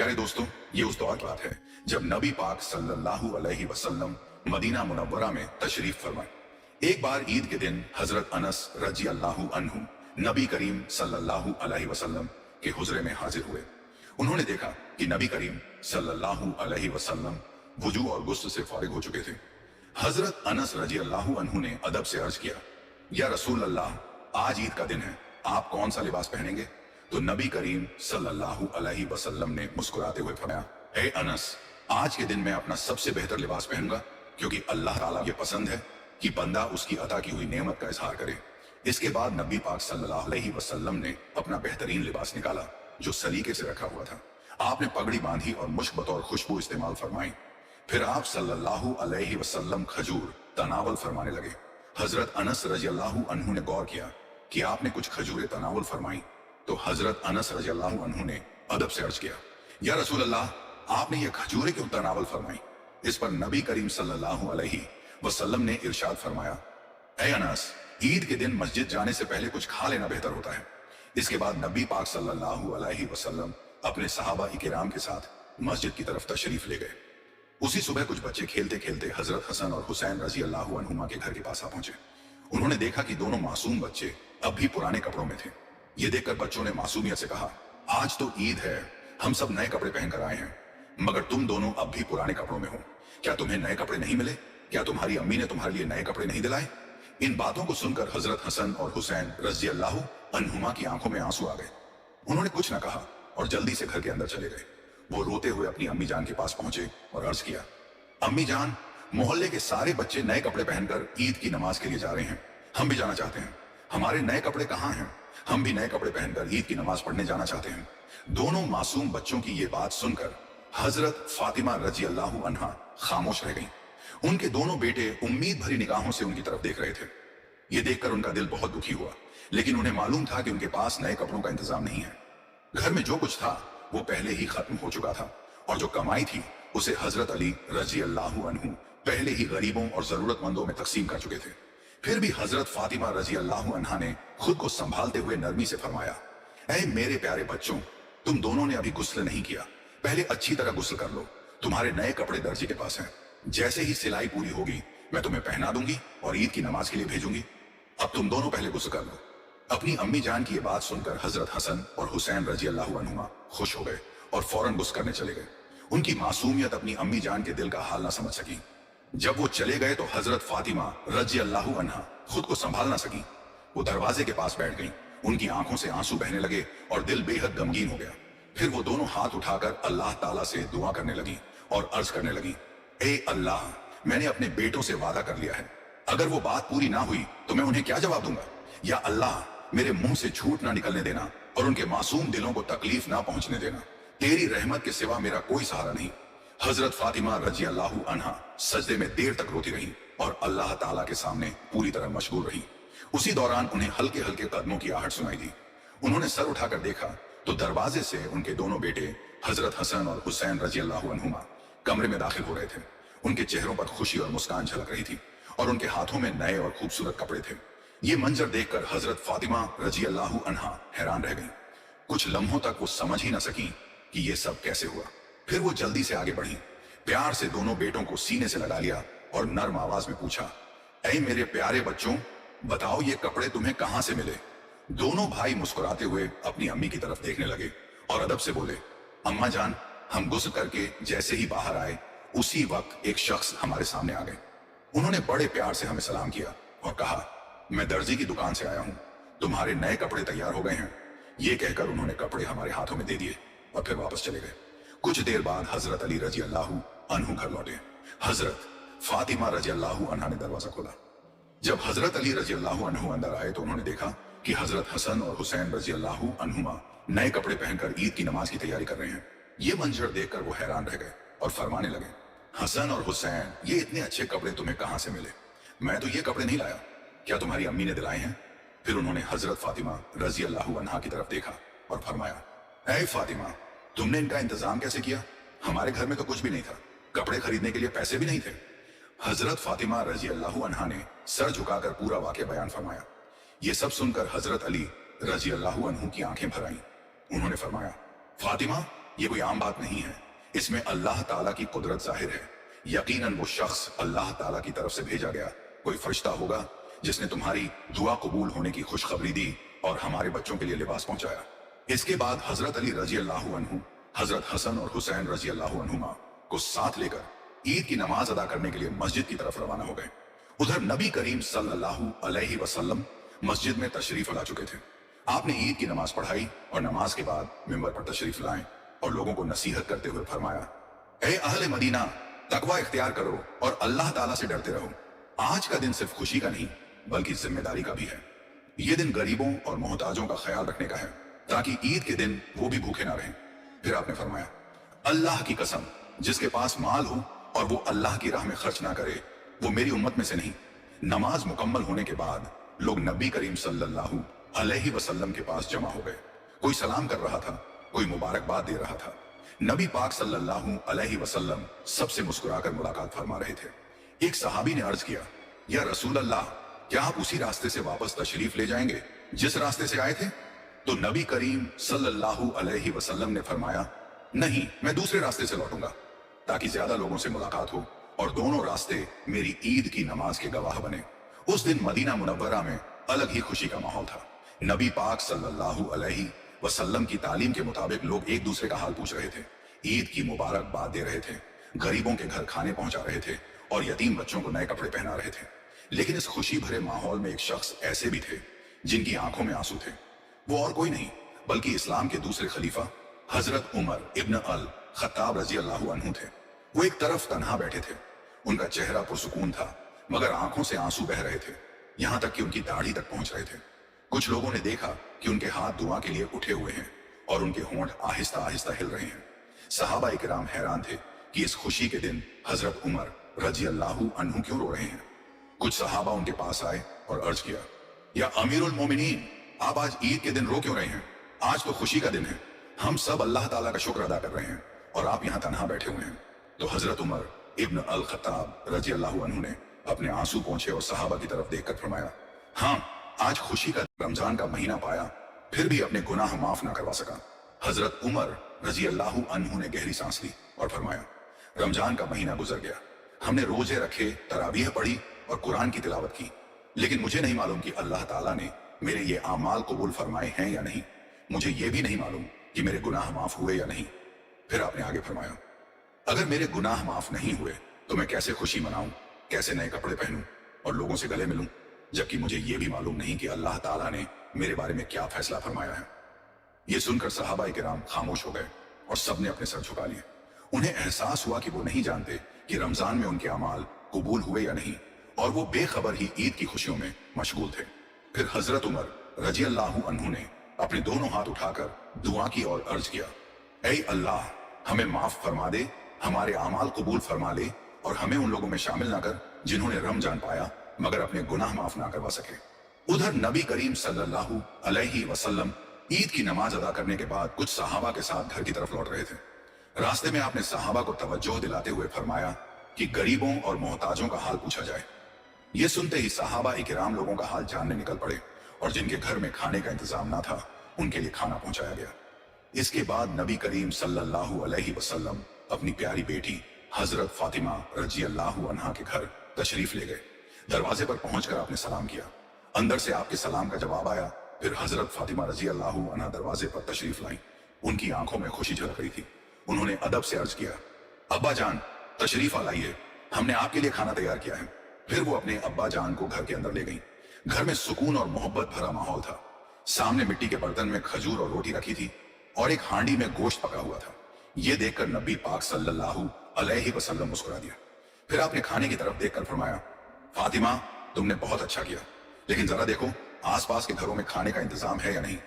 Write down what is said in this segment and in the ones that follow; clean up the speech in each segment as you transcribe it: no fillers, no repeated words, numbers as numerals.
प्यारे दोस्तों, ये उस दौर की बात है जब नबी पाक सल्लल्लाहु अलैहि वसल्लम मदीना मुनव्वरा में तशरीफ फरमाए। एक बार ईद के दिन हजरत अनस रजी अल्लाहु अन्हु नबी करीम सल्लल्लाहु अलैहि वसल्लम के हुजरे में हाजिर हुए। उन्होंने देखा कि नबी करीम सल्लल्लाहु अलैहि वसल्लम वुजू और गुस्ल से फारिग हो चुके थे। हजरत अनस रजी अल्लाहु अन्हु ने अदब से अर्ज किया, या रसूल अल्लाह, आज ईद का दिन है, आप कौन सा लिबास पहनेंगे? तो नबी करीम सल्लल्लाहु अलैहि वसल्लम ने मुस्कुराते हुए फरमाया, ए अनस, आज के दिन मैं अपना सबसे बेहतर लिबास पहनूंगा, क्योंकि अल्लाह ताला ये पसंद है कि बंदा उसकी अता की हुई नेमत का इजहार करे। इसके बाद नबी पाक सल्लल्लाहु अलैहि वसल्लम ने अपना बेहतरीन लिबास निकाला जो सलीके से रखा हुआ था। आपने पगड़ी बांधी और मुश्क बतौर खुशबू इस्तेमाल फरमाई। फिर आप सल्लल्लाहु अलैहि वसल्लम खजूर तनावल फरमाने लगे। हजरत अनस रजी अल्लाहु अन्हु ने गौर किया कि आपने कुछ खजूरें तनावल फरमाई, तो हजरत अनस रजी अल्लाहु अन्हु ने अदब से अर्ज किया, या रसूल अल्लाह, आपने ये खजूरें क्यों तनावल फरमाई? इस पर नबी करीम सल्लल्लाहु अलैहि वसल्लम ने इरशाद फरमाया, ए अनस, ईद के दिन मस्जिद जाने से पहले कुछ खा लेना बेहतर होता है। इसके बाद नबी पाक सल्लल्लाहु अलैहि वसल्लम अपने सहाबा इकराम के साथ मस्जिद की तरफ तशरीफ ले गए। उसी सुबह कुछ बच्चे खेलते खेलते हजरत हसन और हुसैन रजी अल्लाहु अन्हुमा के घर के पास आ पहुंचे। उन्होंने देखा कि दोनों मासूम बच्चे अब भी पुराने कपड़ों में थे। ये देखकर बच्चों ने मासूमियत से कहा, आज तो ईद है, हम सब नए कपड़े पहनकर आए हैं, मगर तुम दोनों अब भी पुराने कपड़ों में हो। क्या तुम्हें नए कपड़े नहीं मिले? क्या तुम्हारी अम्मी ने तुम्हारे लिए नए कपड़े नहीं दिलाए? इन बातों को सुनकर हजरत हसन और हुसैन रजी अल्लाहु अन्हुमा की आंखों में आंसू आ गए। उन्होंने कुछ न कहा और जल्दी से घर के अंदर चले गए। वो रोते हुए अपनी अम्मी जान के पास पहुंचे और अर्ज किया, अम्मी जान, मोहल्ले के सारे बच्चे नए कपड़े पहनकर ईद की नमाज के लिए जा रहे हैं, हम भी जाना चाहते हैं। हमारे नए कपड़े कहाँ हैं? हम भी नए कपड़े पहनकर ईद की नमाज पढ़ने जाना चाहते हैं। दोनों मासूम बच्चों की ये बात सुनकर हजरत फातिमा रजी अल्लाहु अन्हा खामोश रह गईं। उनके दोनों बेटे उम्मीद भरी निगाहों से उनकी तरफ देख रहे थे। ये देखकर उनका दिल बहुत दुखी हुआ, लेकिन उन्हें मालूम था कि उनके पास नए कपड़ों का इंतजाम नहीं है। घर में जो कुछ था वो पहले ही खत्म हो चुका था, और जो कमाई थी उसे हजरत अली रजी अल्लाहु अन्हु पहले ही गरीबों और जरूरतमंदों में तकसीम कर चुके थे। फिर भी हजरत फातिमा रजी अल्लाहु अन्हा ने खुद को संभालते हुए नरमी से फरमाया, ऐ मेरे प्यारे बच्चों, तुम दोनों ने अभी गुस्ल नहीं किया, पहले अच्छी तरह गुस्ल कर लो। तुम्हारे नए कपड़े दर्जी के पास हैं, जैसे ही सिलाई पूरी होगी मैं तुम्हें पहना दूंगी और ईद की नमाज के लिए भेजूंगी। अब तुम दोनों पहले गुस्ल कर लो। अपनी अम्मी जान की ये बात सुनकर हजरत हसन और हुसैन रजी अल्लाहु अन्हुमा खुश हो गए और फौरन गुस्ल करने चले गए। उनकी मासूमियत अपनी अम्मी जान के दिल का हाल ना समझ सकी। जब वो चले गए तो हजरत फातिमा रजी अल्लाहु अन्हा खुद को संभाल ना सकी। वो दरवाजे के पास बैठ गईं। उनकी आंखों से आंसू बहने लगे और दिल बेहद गमगीन हो गया। फिर वो दोनों हाथ उठाकर अल्लाह ताला से दुआ करने लगी और अर्ज करने लगी, ए अल्लाह, मैंने अपने बेटों से वादा कर लिया है, अगर वो बात पूरी ना हुई तो मैं उन्हें क्या जवाब दूंगा? या अल्लाह, मेरे मुंह से झूठ ना निकलने देना और उनके मासूम दिलों को तकलीफ ना पहुंचने देना। तेरी रहमत के सिवा मेरा कोई सहारा नहीं। हजरत फातिमा रजी अल्लाहु अन्हा सजदे में देर तक रोती रही और अल्लाह ताला के सामने पूरी तरह मशगूल रही। उसी दौरान उन्हें हल्के हल्के कदमों की आहट सुनाई दी। उन्होंने सर उठाकर देखा तो दरवाजे से उनके दोनों बेटे हजरत हसन और हुसैन रजी अल्लाहु अन्हुमा कमरे में दाखिल हो रहे थे। उनके चेहरों पर खुशी और मुस्कान झलक रही थी और उनके हाथों में नए और खूबसूरत कपड़े थे। ये मंजर देखकर हजरत फातिमा रजी अल्लाहु अन्हा हैरान रह गईं। कुछ लम्हों तक वो समझ ही ना सकी कि ये सब कैसे हुआ। फिर वो जल्दी से आगे बढ़ी, प्यार से दोनों बेटों को सीने से लगा लिया और नर्म आवाज में पूछा, ऐ मेरे प्यारे बच्चों, बताओ ये कपड़े तुम्हें कहां से मिले? दोनों भाई मुस्कुराते हुए अपनी अम्मी की तरफ देखने लगे और अदब से बोले, अम्मा जान, हम गुस्ल करके जैसे ही बाहर आए उसी वक्त एक शख्स हमारे सामने आ गए। उन्होंने बड़े प्यार से हमें सलाम किया और कहा, मैं दर्जी की दुकान से आया हूं, तुम्हारे नए कपड़े तैयार हो गए हैं। ये कहकर उन्होंने कपड़े हमारे हाथों में दे दिए और फिर वापस चले गए। कुछ देर बाद हजरत अली रजी अल्लाहु अन्हु घर लौटे। हजरत फातिमा रजी अल्लाहु अन्हा ने दरवाजा खोला। जब हजरत अली रजी अल्लाहु अन्हु अंदर आए तो उन्होंने देखा कि हजरत हसन और हुसैन रजी अल्लाहु अन्हुमा नए कपड़े पहनकर ईद की नमाज की तैयारी कर रहे हैं। ये मंजर देखकर वो हैरान रह गए और फरमाने लगे, हसन और हुसैन, ये इतने अच्छे कपड़े तुम्हें कहां से मिले? मैं तो ये कपड़े नहीं लाया, क्या तुम्हारी अम्मी ने दिलाए हैं? फिर उन्होंने हजरत फातिमा रजी अल्लाहु अन्हा की तरफ देखा और फरमाया, ऐ फातिमा, तुमने इनका इंतजाम कैसे किया? हमारे घर में तो कुछ भी नहीं था, कपड़े खरीदने के लिए पैसे भी नहीं थे। हजरत फातिमा रजी अल्लाहु अन्हा ने सर झुकाकर पूरा वाकया बयान फरमाया। ये सब सुनकर हजरत अली रजी अल्लाहु अन्हु की आंखें भर आईं। उन्होंने फरमाया, फातिमा, ये कोई आम बात नहीं है, इसमें अल्लाह ताला की कुदरत जाहिर है। यकीनन वो शख्स अल्लाह ताला की तरफ से भेजा गया कोई फरिश्ता होगा जिसने तुम्हारी दुआ कबूल होने की खुशखबरी दी और हमारे बच्चों के लिए लिबास पहुंचाया। इसके बाद हजरत अली रजी अल्लाह अन्हु हजरत हसन और हुसैन रजी अल्लाह अन्हुमा को साथ लेकर ईद की नमाज अदा करने के लिए मस्जिद की तरफ रवाना हो गए। उधर नबी करीम सल्लल्लाहु अलैहि वसल्लम मस्जिद में तशरीफ ला चुके थे। आपने ईद की नमाज पढ़ाई और नमाज के बाद मिंबर पर तशरीफ लाए और लोगों को नसीहत करते हुए फरमाया, ए अहले मदीना, तकवा इख्तियार करो और अल्लाह ताला से डरते रहो। आज का दिन सिर्फ खुशी का नहीं बल्कि जिम्मेदारी का भी है। ये दिन गरीबों और मोहताजों का ख्याल रखने का है ताकि ईद के दिन वो भी भूखे ना रहें। फिर आपने फरमाया, अल्लाह की कसम, जिसके पास माल हो और वो अल्लाह की राह में खर्च ना करे वो मेरी उम्मत में से नहीं। नमाज मुकम्मल होने के बाद लोग नबी करीम सल्लल्लाहु अलैहि वसल्लम के पास जमा हो गए। कोई सलाम कर रहा था, कोई मुबारकबाद दे रहा था। नबी पाक सल्लल्लाहु अलैहि वसल्लम सबसे मुस्कुराकर मुलाकात फरमा रहे थे। एक सहाबी ने अर्ज किया, या रसूल अल्लाह, क्या आप उसी रास्ते से वापस तशरीफ ले जाएंगे जिस रास्ते से आए थे? तो नबी करीम सल्लल्लाहु अलैहि वसल्लम ने फरमाया, नहीं, मैं दूसरे रास्ते से लौटूंगा ताकि ज्यादा लोगों से मुलाकात हो और दोनों रास्ते मेरी ईद की नमाज के गवाह बने। उस दिन मदीना मुनव्वरा में अलग ही खुशी का माहौल था। नबी पाक सल्लल्लाहु अलैहि वसल्लम की तालीम के मुताबिक लोग एक दूसरे का हाल पूछ रहे थे, ईद की मुबारकबाद दे रहे थे, गरीबों के घर खाने पहुंचा रहे थे और यतीम बच्चों को नए कपड़े पहना रहे थे। लेकिन इस खुशी भरे माहौल में एक शख्स ऐसे भी थे जिनकी आंखों में आंसू थे। वो और कोई नहीं बल्कि इस्लाम के दूसरे खलीफा हजरत उमर इब्न अल खत्ताब रजी अल्लाह अन्हु थे। वो एक तरफ तन्हा बैठे थे, उनका चेहरा पुरसुकून था मगर आंखों से आंसू बह रहे थे, यहां तक कि उनकी दाढ़ी तक पहुंच रहे थे। कुछ लोगों ने देखा कि उनके हाथ दुआ के लिए उठे हुए हैं और उनके होंठ आहिस्ता आहिस्ता हिल रहे हैं। सहाबा इकराम हैरान थे कि इस खुशी के दिन हजरत उमर रजी अल्लाह अन्हु क्यों रो रहे हैं। कुछ सहाबा उनके पास आए और अर्ज किया, या अमीरुल मोमिनीन, आप आज ईद के दिन रो क्यों रहे हैं? आज तो खुशी का दिन है, हम सब अल्लाह ताला का शुक्र अदा कर रहे हैं और आप यहाँ तन्हा बैठे हुए हैं। तो हजरत उमर इब्न अल खत्ताब रजी अल्लाह अन्हु ने अपने आंसू पोंछे और सहाबा की तरफ देखकर फरमाया, हाँ, आज खुशी का रमजान का महीना पाया फिर भी अपने गुनाह माफ ना करवा सका। हजरत उमर रजी अल्लाह अन्हु ने गहरी सांस ली और फरमाया, रमजान का महीना गुजर गया, हमने रोजे रखे, तरावीह पढ़ी और कुरान की तिलावत की, लेकिन मुझे नहीं मालूम कि अल्लाह ताला ने मेरे ये आमाल कबूल फरमाए हैं या नहीं। मुझे ये भी नहीं मालूम कि मेरे गुनाह माफ हुए या नहीं। फिर आपने आगे फरमाया, अगर मेरे गुनाह माफ नहीं हुए तो मैं कैसे खुशी मनाऊं, कैसे नए कपड़े पहनूं और लोगों से गले मिलूं, जबकि मुझे ये भी मालूम नहीं कि अल्लाह ताला ने मेरे बारे में क्या फैसला फरमाया है। ये सुनकर सहाबा किराम खामोश हो गए और सबने अपने सर झुका लिए। उन्हें एहसास हुआ कि वो नहीं जानते कि रमजान में उनके अमाल कबूल हुए या नहीं और वो बेखबर ही ईद की खुशियों में मशगूल थे। फिर हजरत उमर रजी अल्लाह अन्हु ने अपने दोनों हाथ उठाकर दुआ की और अर्ज किया, ऐ अल्लाह, हमें माफ फरमा दे, हमारे अमाल कबूल फरमा ले और हमें उन लोगों में शामिल ना कर जिन्होंने रमजान पाया मगर अपने गुनाह माफ ना करवा सके। उधर नबी करीम सल्लल्लाहु अलैहि वसल्लम ईद की नमाज अदा करने के बाद कुछ सहाबा के साथ घर की तरफ लौट रहे थे। रास्ते में आपने सहाबा को तवज्जो दिलाते हुए फरमाया कि गरीबों और मोहताजों का हाल पूछा जाए। ये सुनते ही सहाबा इकराम लोगों का हाल जानने निकल पड़े और जिनके घर में खाने का इंतजाम ना था उनके लिए खाना पहुंचाया गया। इसके बाद नबी करीम सल्लल्लाहु अलैहि वसल्लम अपनी प्यारी बेटी हजरत फातिमा रजी अल्लाह अन्हा के घर तशरीफ ले गए। दरवाजे पर पहुंचकर आपने सलाम किया, अंदर से आपके सलाम का जवाब आया। फिर हजरत फातिमा रजी अल्लाह अन्हा दरवाजे पर तशरीफ लाई। उनकी आंखों में खुशी झलक रही थी। उन्होंने अदब से अर्ज किया, अब्बा जान तशरीफ लाइए, हमने आपके लिए खाना तैयार किया है। फिर वो अपने अब्बा जान को घर के अंदर ले गई। घर में सुकून और मोहब्बत भरा माहौल था। सामने मिट्टी के बर्तन में खजूर और रोटी रखी थी और एक हांडी में गोश्त पका हुआ था। ये देखकर नबी पाक सल्लल्लाहु अलैहि वसल्लम मुस्कुरा दिया। फिर आपने खाने की तरफ देखकर फरमाया, फातिमा, तुमने बहुत अच्छा किया, लेकिन जरा देखो आसपास के घरों में खाने का इंतजाम है या नहीं।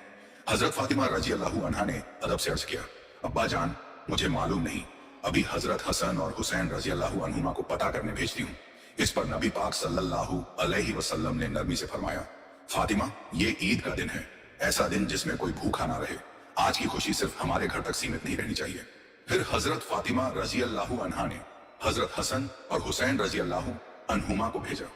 हजरत फातिमा रजी अल्लाह अन्हा ने अदब से अर्ज किया, अब्बा जान, मुझे मालूम नहीं, अभी हजरत हसन और हुसैन रजी अल्लाह अन्हुमा को पता करने भेजती हूँ। इस पर नबी पाक सल्लल्लाहु अलैहि वसल्लम ने नरमी से फरमाया, फातिमा, ये ईद का दिन है, ऐसा दिन जिसमें कोई भूखा ना रहे। आज की खुशी सिर्फ हमारे घर तक सीमित नहीं रहनी चाहिए। फिर हजरत फातिमा रजी अल्लाह अन्हा ने हजरत हसन और हुसैन रजी अल्लाह अन्हुमा को भेजा।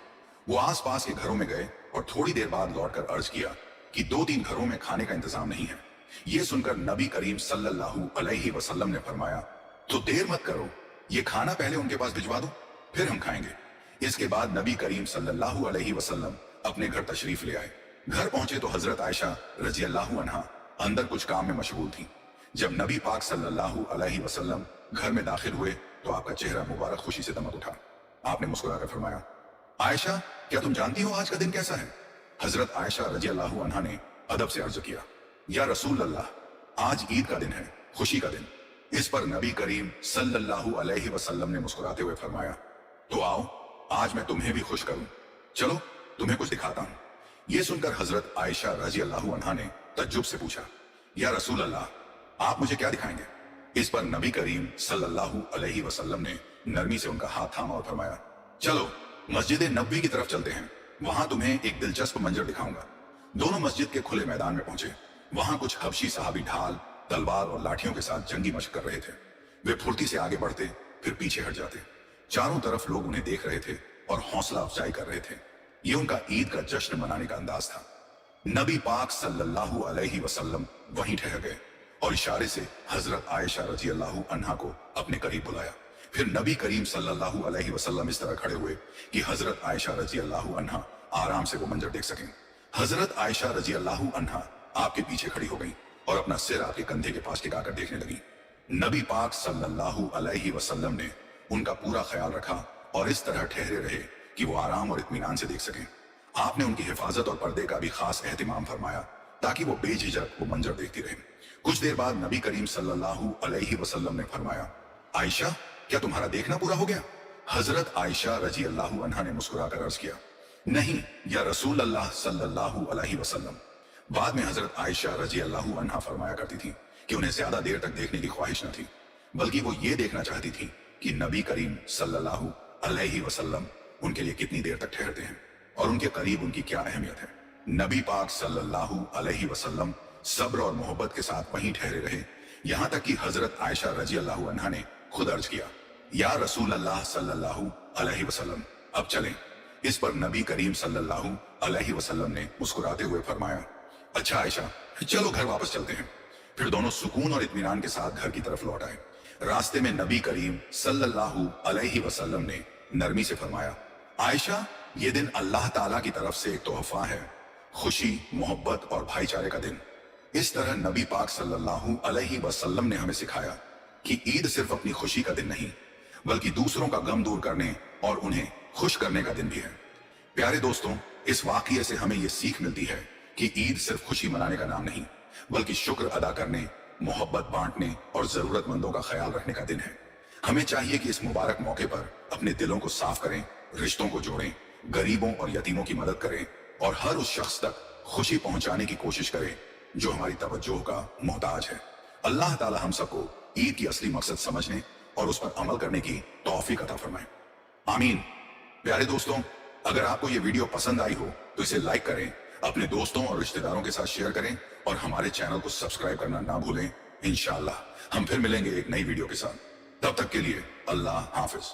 वो आस पास के घरों में गए और थोड़ी देर बाद लौटकर अर्ज किया कि 2-3 घरों में खाने का इंतजाम नहीं है, ये सुनकर नबी करीम सल्लल्लाहु अलैहि वसल्लम ने फरमाया, तो देर मत करो, ये खाना पहले उनके पास भिजवा दो, फिर हम खाएंगे। इसके बाद नबी करीम सल्लल्लाहु अलैहि वसल्लम अपने घर तशरीफ ले आए। घर पहुंचे तो हजरत आयशा रजी अल्लाहु अन्हा अंदर कुछ काम में मशगूल थी। जब नबी पाक सल्लल्लाहु अलैहि वसल्लम घर में दाखिल हुए तो आपका चेहरा मुबारक खुशी से दमक उठा। आपने मुस्कुराकर फरमाया, आयशा, क्या तुम जानती हो आज का दिन कैसा है? हजरत आयशा रजी अल्लाहु अन्हा ने अदब से अर्ज किया, या रसूल अल्लाह, आज ईद का दिन है, खुशी का दिन। इस पर नबी करीम सल्लल्लाहु अलैहि वसल्लम ने मुस्कुराते हुए फरमाया, तो आओ, आज मैं तुम्हें भी खुश करूं, चलो तुम्हें कुछ दिखाता हूं। यह सुनकर हजरत आयशा रजी अल्लाहु अन्हा ने तज्जुब से पूछा, या रसूल अल्लाह, आप मुझे क्या दिखाएंगे? इस पर नबी करीम सल्लल्लाहु अलैहि वसल्लम ने नरमी से उनका हाथ थामा और फरमाया, चलो मस्जिद नबवी की तरफ चलते हैं, वहां तुम्हें एक दिलचस्प मंजर दिखाऊंगा। दोनों मस्जिद के खुले मैदान में पहुंचे। वहां कुछ हबशी सहाबी ढाल, तलवार और लाठियों के साथ जंगी मशक कर रहे थे। वे फुर्ती से आगे बढ़ते, फिर पीछे हट जाते। चारों तरफ लोग उन्हें देख रहे थे और हौसला अफजाई कर रहे थे। ये उनका ईद का जश्न मनाने का अंदाज था। नबी पाक सल्लल्लाहु अलैहि वसल्लम वहीं ठहर गए और इशारे से हजरत आयशा रजी अल्लाहु अन्हा को अपने करीब बुलाया। फिर नबी करीम सल्लल्लाहु अलैहि वसल्लम इस तरह खड़े हुए कि हजरत आयशा रजी अल्लाहु अन्हा आराम से वो मंजर देख सकें। हजरत आयशा रजी अल्लाहु अन्हा आपके पीछे खड़ी हो गई और अपना सिर आपके कंधे के पास टिकाकर देखने लगी। नबी पाक सल्लल्लाहु अलैहि वसल्लम ने उनका पूरा ख्याल रखा और इस तरह ठहरे रहे कि वो आराम और इत्मीनान से देख सकें। आपने उनकी हिफाजत और पर्दे का भी खास एहतिमाम फरमाया ताकि वो बेझिझक वो मंजर देखती रहे। कुछ देर बाद नबी करीम सल्लल्लाहु अलैहि वसल्लम ने फरमाया, आयशा, क्या तुम्हारा देखना पूरा हो गया? हजरत आयशा रजी अल्लाहु अन्हा ने मुस्कुराकर अर्ज किया, नहीं या रसूल अल्लाह सल्लल्लाहु अलैहि वसल्लम। बाद में हजरत आयशा रजी अल्लाहु अन्हा फरमाया करती थी कि उन्हें ज्यादा देर तक देखने की ख्वाहिश न थी, बल्कि वो ये देखना चाहती थी कि नबी करीम सल्लल्लाहु अलैहि वसल्लम उनके लिए कितनी देर तक ठहरते हैं और उनके करीब उनकी क्या अहमियत है। नबी पाक सल्लल्लाहु अलैहि वसल्लम सब्र और मोहब्बत के साथ वहीं ठहरे रहे, यहां तक कि हजरत आयशा रजी अल्लाहु अन्हा ने खुद अर्ज किया, या रसूल अल्लाह सल्लल्लाहु अलैहि वसल्लम, अब चलें। इस पर नबी करीम सल्लल्लाहु अलैहि वसल्लम ने मुस्कुराते हुए फरमाया, अच्छा आयशा, चलो घर वापस चलते हैं। फिर दोनों सुकून और इत्मीनान के साथ घर की तरफ लौट आए। रास्ते में नबी करीम सल्लल्लाहु अलैहि वसल्लम ने नरमी से फरमाया, आयशा, ये दिन अल्लाह ताला की तरफ से एक तोहफा है, खुशी, मोहब्बत और भाईचारे का दिन। इस तरह नबी पाक सल्लल्लाहु अलैहि वसल्लम ने हमें सिखाया कि ईद सिर्फ अपनी खुशी का दिन नहीं, बल्कि दूसरों का गम दूर करने और उन्हें खुश करने का दिन भी है। प्यारे दोस्तों, इस वाकये से हमें यह सीख मिलती है कि ईद सिर्फ खुशी मनाने का नाम नहीं, बल्कि शुक्र अदा करने, मोहब्बत बांटने और जरूरतमंदों का ख्याल रखने का दिन है। हमें चाहिए कि इस मुबारक मौके पर अपने दिलों को साफ करें, रिश्तों को जोड़ें, गरीबों और यतीमों की मदद करें और हर उस शख्स तक खुशी पहुंचाने की कोशिश करें जो हमारी तवज्जो का मोहताज है। अल्लाह ताला हम सबको ईद की असली मकसद समझने और उस पर अमल करने की तौफीक अता फरमाए, आमीन। प्यारे दोस्तों, अगर आपको ये वीडियो पसंद आई हो तो इसे लाइक करें, अपने दोस्तों और रिश्तेदारों के साथ शेयर करें और हमारे चैनल को सब्सक्राइब करना ना भूलें। इंशाअल्लाह हम फिर मिलेंगे एक नई वीडियो के साथ। तब तक के लिए अल्लाह हाफिज।